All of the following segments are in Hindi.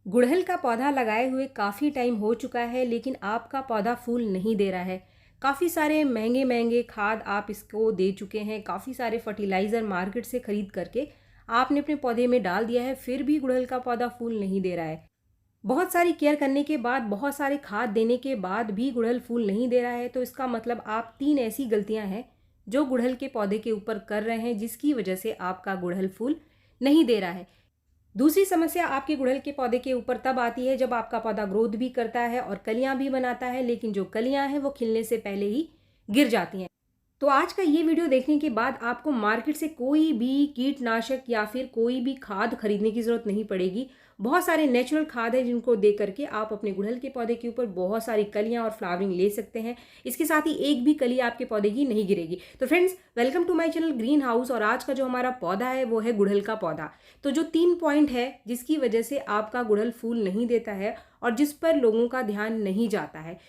गुड़हल का पौधा लगाए हुए काफ़ी टाइम हो चुका है, लेकिन आपका पौधा फूल नहीं दे रहा है। काफ़ी सारे महंगे महंगे खाद आप इसको दे चुके हैं, काफ़ी सारे फर्टिलाइज़र मार्केट से ख़रीद करके आपने अपने पौधे में डाल दिया है, फिर भी गुड़हल का पौधा फूल नहीं दे रहा है। बहुत सारी केयर करने के बाद, बहुत सारे खाद देने के बाद भी गुड़हल फूल नहीं दे रहा है, तो इसका मतलब आप 3 ऐसी गलतियां हैं जो गुड़हल के पौधे के ऊपर कर रहे हैं, जिसकी वजह से आपका गुड़हल फूल नहीं दे रहा है। दूसरी समस्या आपके गुड़हल के पौधे के ऊपर तब आती है जब आपका पौधा ग्रोथ भी करता है और कलियां भी बनाता है, लेकिन जो कलियां हैं वो खिलने से पहले ही गिर जाती हैं। तो आज का ये वीडियो देखने के बाद आपको मार्केट से कोई भी कीटनाशक या फिर कोई भी खाद खरीदने की जरूरत नहीं पड़ेगी। बहुत सारे नेचुरल खाद है जिनको दे करके आप अपने गुड़हल के पौधे के ऊपर बहुत सारी कलियां और फ्लावरिंग ले सकते हैं। इसके साथ ही एक भी कली आपके पौधे की नहीं गिरेगी। तो friends, welcome to my channel green house. और आज का जो हमारा पौधा है वो है गुड़हल का पौधा। तो जो 3 पॉइंट है जिसकी वजह से आपका गुड़हल फूल नहीं देता है और जिस पर लोगों का ध्यान नहीं जाता है।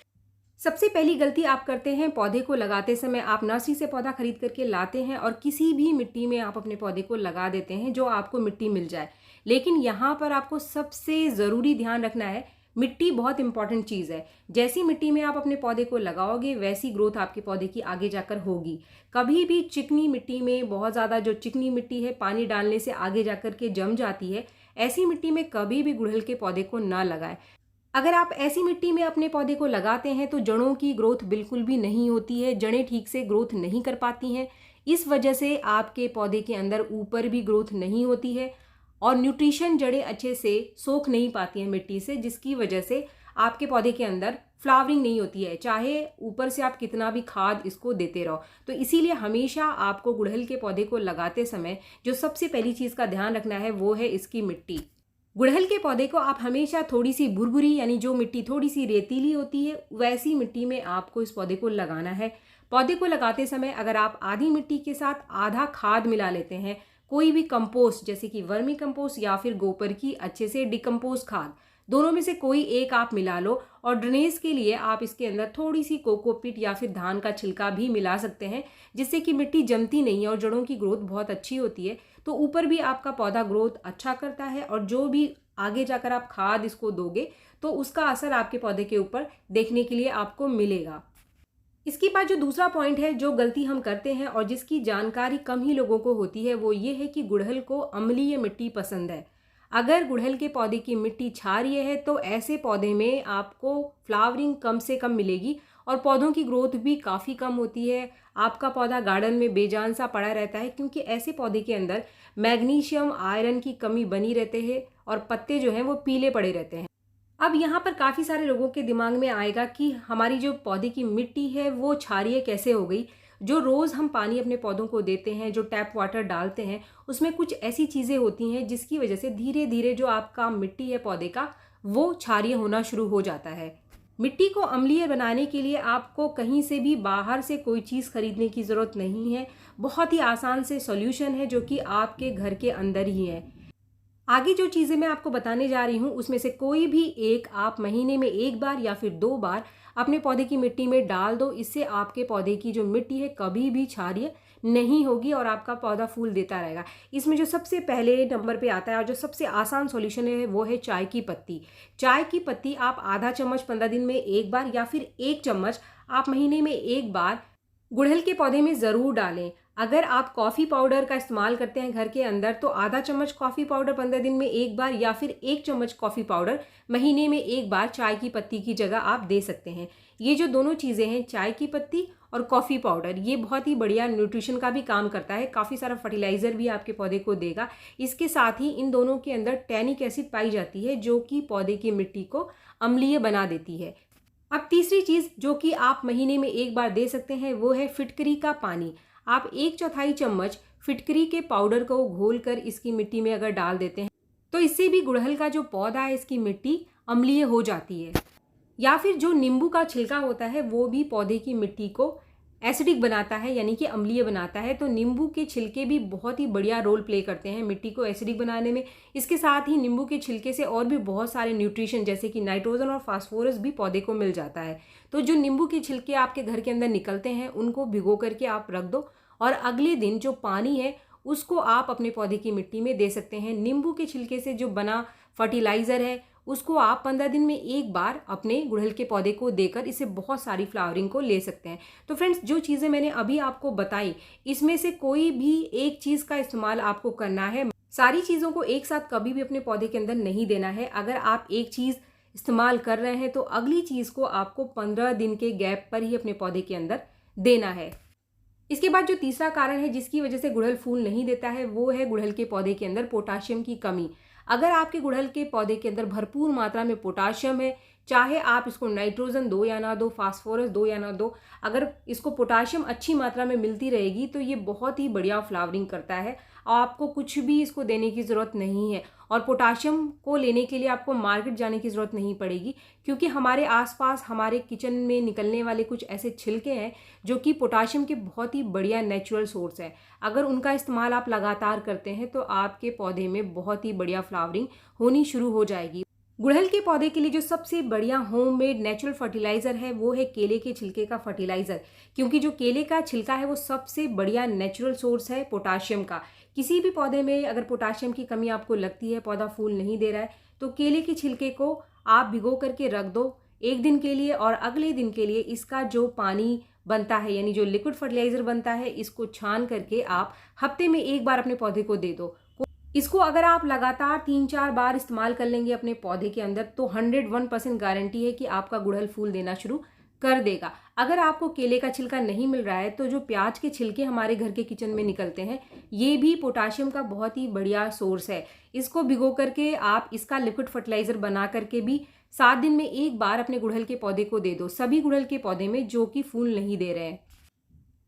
सबसे पहली गलती आप करते हैं, पौधे को लगाते समय आप नर्सरी से पौधा खरीद करके लाते हैं और किसी भी मिट्टी में आप अपने पौधे को लगा देते हैं जो आपको मिट्टी मिल जाए। लेकिन यहाँ पर आपको सबसे ज़रूरी ध्यान रखना है, मिट्टी बहुत इंपॉर्टेंट चीज़ है। जैसी मिट्टी में आप अपने पौधे को लगाओगे वैसी ग्रोथ आपके पौधे की आगे जाकर होगी। कभी भी चिकनी मिट्टी में, बहुत ज़्यादा जो चिकनी मिट्टी है पानी डालने से आगे जाकर के जम जाती है, ऐसी मिट्टी में कभी भी गुड़हल के पौधे को ना लगाएं। अगर आप ऐसी मिट्टी में अपने पौधे को लगाते हैं तो जड़ों की ग्रोथ बिल्कुल भी नहीं होती है, जड़ें ठीक से ग्रोथ नहीं कर पाती हैं। इस वजह से आपके पौधे के अंदर ऊपर भी ग्रोथ नहीं होती है और न्यूट्रिशन जड़ें अच्छे से सोख नहीं पाती हैं मिट्टी से, जिसकी वजह से आपके पौधे के अंदर फ्लावरिंग नहीं होती है, चाहे ऊपर से आप कितना भी खाद इसको देते रहो। तो इसीलिए हमेशा आपको गुड़हल के पौधे को लगाते समय जो सबसे पहली चीज़ का ध्यान रखना है वो है इसकी मिट्टी। गुड़हल के पौधे को आप हमेशा थोड़ी सी भुरभुरी, यानी जो मिट्टी थोड़ी सी रेतीली होती है, वैसी मिट्टी में आपको इस पौधे को लगाना है। पौधे को लगाते समय अगर आप आधी मिट्टी के साथ आधा खाद मिला लेते हैं, कोई भी कंपोस्ट जैसे कि वर्मी कंपोस्ट या फिर गोबर की अच्छे से डिकम्पोज खाद, दोनों में से कोई एक आप मिला लो। और ड्रेनेज के लिए आप इसके अंदर थोड़ी सी कोकोपीट या फिर धान का छिलका भी मिला सकते हैं, जिससे कि मिट्टी जमती नहीं है और जड़ों की ग्रोथ बहुत अच्छी होती है। तो ऊपर भी आपका पौधा ग्रोथ अच्छा करता है और जो भी आगे जाकर आप खाद इसको दोगे तो उसका असर आपके पौधे के ऊपर देखने के लिए आपको मिलेगा। इसके बाद जो दूसरा पॉइंट है, जो गलती हम करते हैं और जिसकी जानकारी कम ही लोगों को होती है, वो ये है कि गुड़हल को अम्लीय मिट्टी पसंद है। अगर गुड़हल के पौधे की मिट्टी क्षारीय है तो ऐसे पौधे में आपको फ्लावरिंग कम से कम मिलेगी और पौधों की ग्रोथ भी काफ़ी कम होती है। आपका पौधा गार्डन में बेजान सा पड़ा रहता है, क्योंकि ऐसे पौधे के अंदर मैग्नीशियम, आयरन की कमी बनी रहते हैं और पत्ते जो हैं वो पीले पड़े रहते हैं। अब यहाँ पर काफ़ी सारे लोगों के दिमाग में आएगा कि हमारी जो पौधे की मिट्टी है वो क्षारीय कैसे हो गई। जो रोज़ हम पानी अपने पौधों को देते हैं, जो टैप वाटर डालते हैं, उसमें कुछ ऐसी चीज़ें होती हैं जिसकी वजह से धीरे धीरे जो आपका मिट्टी है पौधे का, वो क्षारीय होना शुरू हो जाता है। मिट्टी को अम्लीय बनाने के लिए आपको कहीं से भी बाहर से कोई चीज़ खरीदने की ज़रूरत नहीं है। बहुत ही आसान से सॉल्यूशन है जो कि आपके घर के अंदर ही है। आगे जो चीज़ें मैं आपको बताने जा रही हूँ उसमें से कोई भी एक आप महीने में 1 बार या फिर 2 बार अपने पौधे की मिट्टी में डाल दो। इससे आपके पौधे की जो मिट्टी है कभी भी क्षारीय नहीं होगी और आपका पौधा फूल देता रहेगा। इसमें जो सबसे पहले नंबर पे आता है और जो सबसे आसान सॉल्यूशन है वो है चाय की पत्ती। चाय की पत्ती आप आधा चम्मच 15 दिन में 1 बार या फिर 1 चम्मच आप महीने में 1 बार गुड़हल के पौधे में ज़रूर डालें। अगर आप कॉफ़ी पाउडर का इस्तेमाल करते हैं घर के अंदर तो आधा चम्मच कॉफ़ी पाउडर 15 दिन में 1 बार या फिर 1 चम्मच कॉफ़ी पाउडर महीने में 1 बार चाय की पत्ती की जगह आप दे सकते हैं। ये जो दोनों चीज़ें हैं, चाय की पत्ती और कॉफ़ी पाउडर, ये बहुत ही बढ़िया न्यूट्रिशन का भी काम करता है। काफ़ी सारा फर्टिलाइज़र भी आपके पौधे को देगा। इसके साथ ही इन दोनों के अंदर टैनिक एसिड पाई जाती है जो कि पौधे की मिट्टी को अम्लीय बना देती है। अब तीसरी चीज़ जो कि आप महीने में 1 बार दे सकते हैं वो है फिटकरी का पानी। आप 1/4 चम्मच फिटकरी के पाउडर को घोलकर इसकी मिट्टी में अगर डाल देते हैं तो इससे भी गुड़हल का जो पौधा है इसकी मिट्टी अम्लीय हो जाती है। या फिर जो नींबू का छिलका होता है वो भी पौधे की मिट्टी को एसिडिक बनाता है, यानी कि अम्लीय बनाता है। तो नींबू के छिलके भी बहुत ही बढ़िया रोल प्ले करते हैं मिट्टी को एसिडिक बनाने में। इसके साथ ही नींबू के छिलके से और भी बहुत सारे न्यूट्रिशन जैसे कि नाइट्रोजन और फास्फोरस भी पौधे को मिल जाता है। तो जो नींबू के छिलके आपके घर के अंदर निकलते हैं उनको भिगो करके आप रख दो और अगले दिन जो पानी है उसको आप अपने पौधे की मिट्टी में दे सकते हैं। नींबू के छिलके से जो बना फर्टिलाइज़र है उसको आप 15 दिन में एक बार अपने गुड़हल के पौधे को देकर इससे बहुत सारी फ्लावरिंग को ले सकते हैं। तो फ्रेंड्स, जो चीज़ें मैंने अभी आपको बताई, इसमें से कोई भी एक चीज़ का इस्तेमाल आपको करना है। सारी चीज़ों को एक साथ कभी भी अपने पौधे के अंदर नहीं देना है। अगर आप एक चीज़ इस्तेमाल कर रहे हैं तो अगली चीज़ को आपको 15 दिन के गैप पर ही अपने पौधे के अंदर देना है। इसके बाद जो तीसरा कारण है जिसकी वजह से गुड़हल फूल नहीं देता है, वो है गुड़हल के पौधे के अंदर पोटाशियम की कमी। अगर आपके गुड़हल के पौधे के अंदर भरपूर मात्रा में पोटाशियम है, चाहे आप इसको नाइट्रोजन दो या ना दो, फास्फोरस दो या ना दो, अगर इसको पोटाशियम अच्छी मात्रा में मिलती रहेगी तो ये बहुत ही बढ़िया फ्लावरिंग करता है। आपको कुछ भी इसको देने की ज़रूरत नहीं है और पोटाशियम को लेने के लिए आपको मार्केट जाने की ज़रूरत नहीं पड़ेगी, क्योंकि हमारे आसपास हमारे किचन में निकलने वाले कुछ ऐसे छिलके हैं जो कि पोटाशियम के बहुत ही बढ़िया नेचुरल सोर्स है। अगर उनका इस्तेमाल आप लगातार करते हैं तो आपके पौधे में बहुत ही बढ़िया फ्लावरिंग होनी शुरू हो जाएगी। गुड़हल के पौधे के लिए जो सबसे बढ़िया होममेड नेचुरल फर्टिलाइज़र है वो है केले के छिलके का फर्टिलाइज़र, क्योंकि जो केले का छिलका है वो सबसे बढ़िया नेचुरल सोर्स है पोटाशियम का। किसी भी पौधे में अगर पोटाशियम की कमी आपको लगती है, पौधा फूल नहीं दे रहा है, तो केले के छिलके को आप भिगो करके रख दो एक दिन के लिए, और अगले दिन के लिए इसका जो पानी बनता है यानी जो लिक्विड फर्टिलाइज़र बनता है, इसको छान करके आप हफ्ते में एक बार अपने पौधे को दे दो। इसको अगर आप लगातार 3-4 बार इस्तेमाल कर लेंगे अपने पौधे के अंदर तो 101% गारंटी है कि आपका गुड़हल फूल देना शुरू कर देगा। अगर आपको केले का छिलका नहीं मिल रहा है तो जो प्याज के छिलके हमारे घर के किचन में निकलते हैं, ये भी पोटाशियम का बहुत ही बढ़िया सोर्स है। इसको भिगो करके आप इसका लिक्विड फर्टिलाइज़र बना करके भी 7 दिन में एक बार अपने गुड़हल के पौधे को दे दो, सभी गुड़हल के पौधे में जो कि फूल नहीं दे रहे हैं।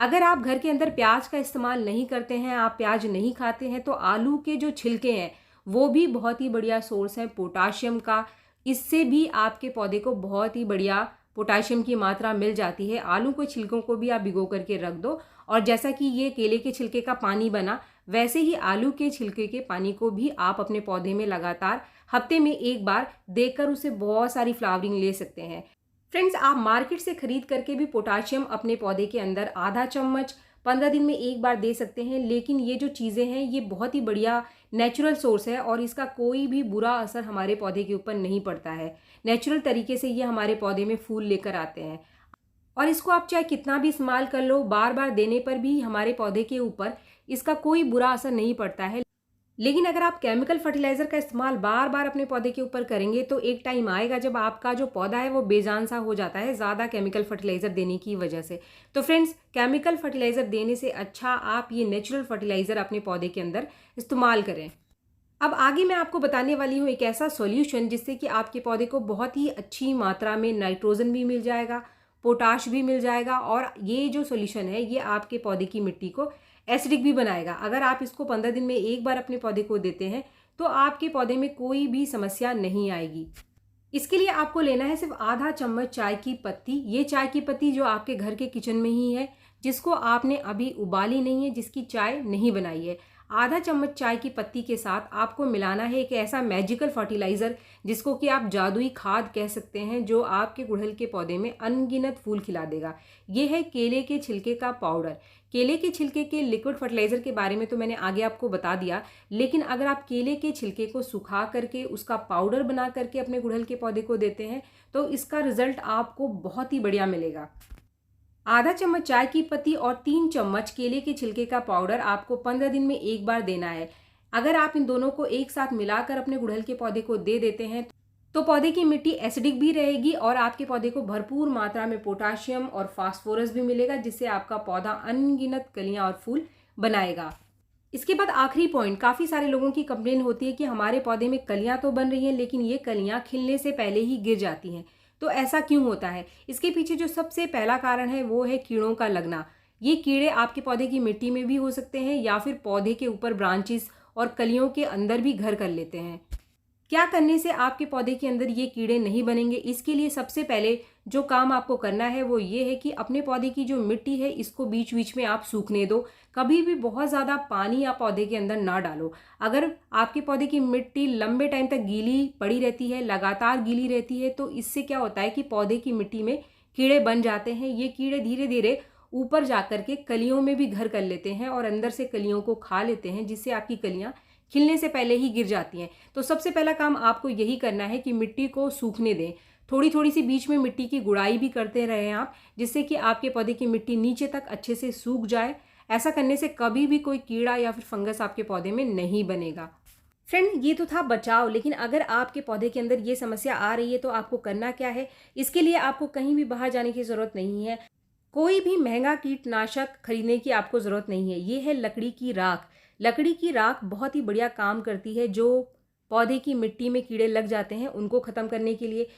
अगर आप घर के अंदर प्याज का इस्तेमाल नहीं करते हैं, आप प्याज नहीं खाते हैं, तो आलू के जो छिलके हैं वो भी बहुत ही बढ़िया सोर्स है पोटाशियम का। इससे भी आपके पौधे को बहुत ही बढ़िया पोटाशियम की मात्रा मिल जाती है। आलू के छिलकों को भी आप भिगो करके रख दो, और जैसा कि ये केले के छिलके का पानी बना, वैसे ही आलू के छिलके के पानी को भी आप अपने पौधे में लगातार हफ्ते में एक बार देकर उससे बहुत सारी फ्लावरिंग ले सकते हैं। फ्रेंड्स, आप मार्केट से खरीद करके भी पोटाशियम अपने पौधे के अंदर आधा चम्मच 15 दिन में एक बार दे सकते हैं, लेकिन ये जो चीज़ें हैं ये बहुत ही बढ़िया नेचुरल सोर्स है और इसका कोई भी बुरा असर हमारे पौधे के ऊपर नहीं पड़ता है। नेचुरल तरीके से ये हमारे पौधे में फूल लेकर आते हैं, और इसको आप चाहे कितना भी इस्तेमाल कर लो, बार बार देने पर भी हमारे पौधे के ऊपर इसका कोई बुरा असर नहीं पड़ता है। लेकिन अगर आप केमिकल फर्टिलाइज़र का इस्तेमाल बार बार अपने पौधे के ऊपर करेंगे तो एक टाइम आएगा जब आपका जो पौधा है वो बेजान सा हो जाता है ज़्यादा केमिकल फर्टिलाइज़र देने की वजह से। तो फ्रेंड्स, केमिकल फर्टिलाइज़र देने से अच्छा आप ये नेचुरल फर्टिलाइज़र अपने पौधे के अंदर इस्तेमाल करें। अब आगे मैं आपको बताने वाली हूँ एक ऐसा सॉल्यूशन जिससे कि आपके पौधे को बहुत ही अच्छी मात्रा में नाइट्रोजन भी मिल जाएगा, पोटाश भी मिल जाएगा, और ये जो सॉल्यूशन है ये आपके पौधे की मिट्टी को एसिडिक भी बनाएगा। अगर आप इसको 15 दिन में एक बार अपने पौधे को देते हैं तो आपके पौधे में कोई भी समस्या नहीं आएगी। इसके लिए आपको लेना है सिर्फ आधा चम्मच चाय की पत्ती। ये चाय की पत्ती जो आपके घर के किचन में ही है, जिसको आपने अभी उबाली नहीं है, जिसकी चाय नहीं बनाई है, आधा चम्मच चाय की पत्ती के साथ आपको मिलाना है एक ऐसा मैजिकल फर्टिलाइज़र जिसको कि आप जादुई खाद कह सकते हैं, जो आपके गुड़हल के पौधे में अनगिनत फूल खिला देगा। ये है केले के छिलके का पाउडर। केले के छिलके के लिक्विड फर्टिलाइज़र के बारे में तो मैंने आगे आपको बता दिया, लेकिन अगर आप केले के छिलके को सुखा करके उसका पाउडर बना करके अपने गुड़हल के पौधे को देते हैं तो इसका रिजल्ट आपको बहुत ही बढ़िया मिलेगा। आधा चम्मच चाय की पत्ती और 3 चम्मच केले के छिलके का पाउडर आपको 15 दिन में एक बार देना है। अगर आप इन दोनों को एक साथ मिलाकर अपने गुड़हल के पौधे को दे देते हैं तो पौधे की मिट्टी एसिडिक भी रहेगी और आपके पौधे को भरपूर मात्रा में पोटाशियम और फास्फोरस भी मिलेगा, जिससे आपका पौधा अनगिनत कलियां और फूल बनाएगा। इसके बाद आखिरी पॉइंट, काफ़ी सारे लोगों की कंप्लेन होती है कि हमारे पौधे में कलियां तो बन रही हैं लेकिन ये कलियां खिलने से पहले ही गिर जाती हैं। तो ऐसा क्यों होता है? इसके पीछे जो सबसे पहला कारण है वो है कीड़ों का लगना। ये कीड़े आपके पौधे की मिट्टी में भी हो सकते हैं या फिर पौधे के ऊपर ब्रांचेस और कलियों के अंदर भी घर कर लेते हैं। क्या करने से आपके पौधे के अंदर ये कीड़े नहीं बनेंगे? इसके लिए सबसे पहले जो काम आपको करना है वो ये है कि अपने पौधे की जो मिट्टी है इसको बीच बीच में आप सूखने दो। कभी भी बहुत ज़्यादा पानी आप पौधे के अंदर ना डालो। अगर आपके पौधे की मिट्टी लंबे टाइम तक गीली पड़ी रहती है, लगातार गीली रहती है, तो इससे क्या होता है कि पौधे की मिट्टी में कीड़े बन जाते हैं। ये कीड़े धीरे धीरे ऊपर जा कर के कलियों में भी घर कर लेते हैं और अंदर से कलियों को खा लेते हैं, जिससे आपकी कलियाँ खिलने से पहले ही गिर जाती हैं। तो सबसे पहला काम आपको यही करना है कि मिट्टी को सूखने दें। थोड़ी थोड़ी सी बीच में मिट्टी की गुड़ाई भी करते रहें आप, जिससे कि आपके पौधे की मिट्टी नीचे तक अच्छे से सूख जाए। ऐसा करने से कभी भी कोई कीड़ा या फिर फंगस आपके पौधे में नहीं बनेगा। फ्रेंड, ये तो था बचाव, लेकिन अगर आपके पौधे के अंदर ये समस्या आ रही है तो आपको करना क्या है? इसके लिए आपको कहीं भी बाहर जाने की ज़रूरत नहीं है। कोई भी महंगा कीटनाशक खरीदने की आपको ज़रूरत नहीं है। ये है लकड़ी की राख। लकड़ी की राख बहुत ही बढ़िया काम करती है, जो पौधे की मिट्टी में कीड़े लग जाते हैं उनको ख़त्म करने के लिए।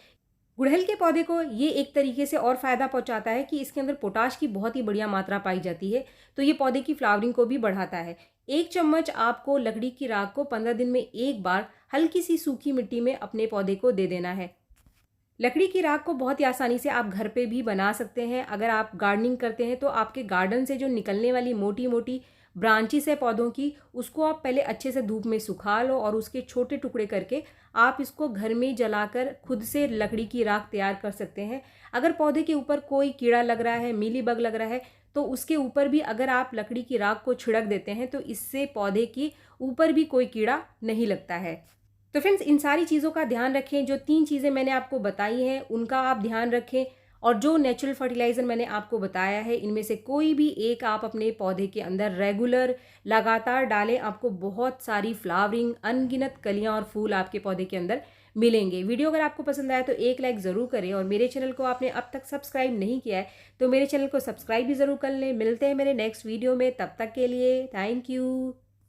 गुड़हल के पौधे को ये एक तरीके से और फ़ायदा पहुंचाता है कि इसके अंदर पोटाश की बहुत ही बढ़िया मात्रा पाई जाती है, तो ये पौधे की फ्लावरिंग को भी बढ़ाता है। 1 चम्मच आपको लकड़ी की राख को 15 दिन में एक बार हल्की सी सूखी मिट्टी में अपने पौधे को दे देना है। लकड़ी की राख को बहुत ही आसानी से आप घर पे भी बना सकते हैं। अगर आप गार्डनिंग करते हैं तो आपके गार्डन से जो निकलने वाली मोटी मोटी ब्रांचेस है पौधों की, उसको आप पहले अच्छे से धूप में सुखा लो और उसके छोटे टुकड़े करके आप इसको घर में जलाकर खुद से लकड़ी की राख तैयार कर सकते हैं। अगर पौधे के ऊपर कोई कीड़ा लग रहा है, मीली बग लग रहा है, तो उसके ऊपर भी अगर आप लकड़ी की राख को छिड़क देते हैं तो इससे पौधे के ऊपर भी कोई कीड़ा नहीं लगता है। तो फ्रेंड्स, इन सारी चीज़ों का ध्यान रखें। जो 3 चीज़ें मैंने आपको बताई हैं उनका आप ध्यान रखें, और जो नेचुरल फर्टिलाइज़र मैंने आपको बताया है इनमें से कोई भी एक आप अपने पौधे के अंदर रेगुलर लगातार डालें। आपको बहुत सारी फ्लावरिंग, अनगिनत कलियां और फूल आपके पौधे के अंदर मिलेंगे। वीडियो अगर आपको पसंद आया तो एक लाइक ज़रूर करें, और मेरे चैनल को आपने अब तक सब्सक्राइब नहीं किया है तो मेरे चैनल को सब्सक्राइब भी ज़रूर कर लें। मिलते हैं मेरे नेक्स्ट वीडियो में, तब तक के लिए थैंक यू।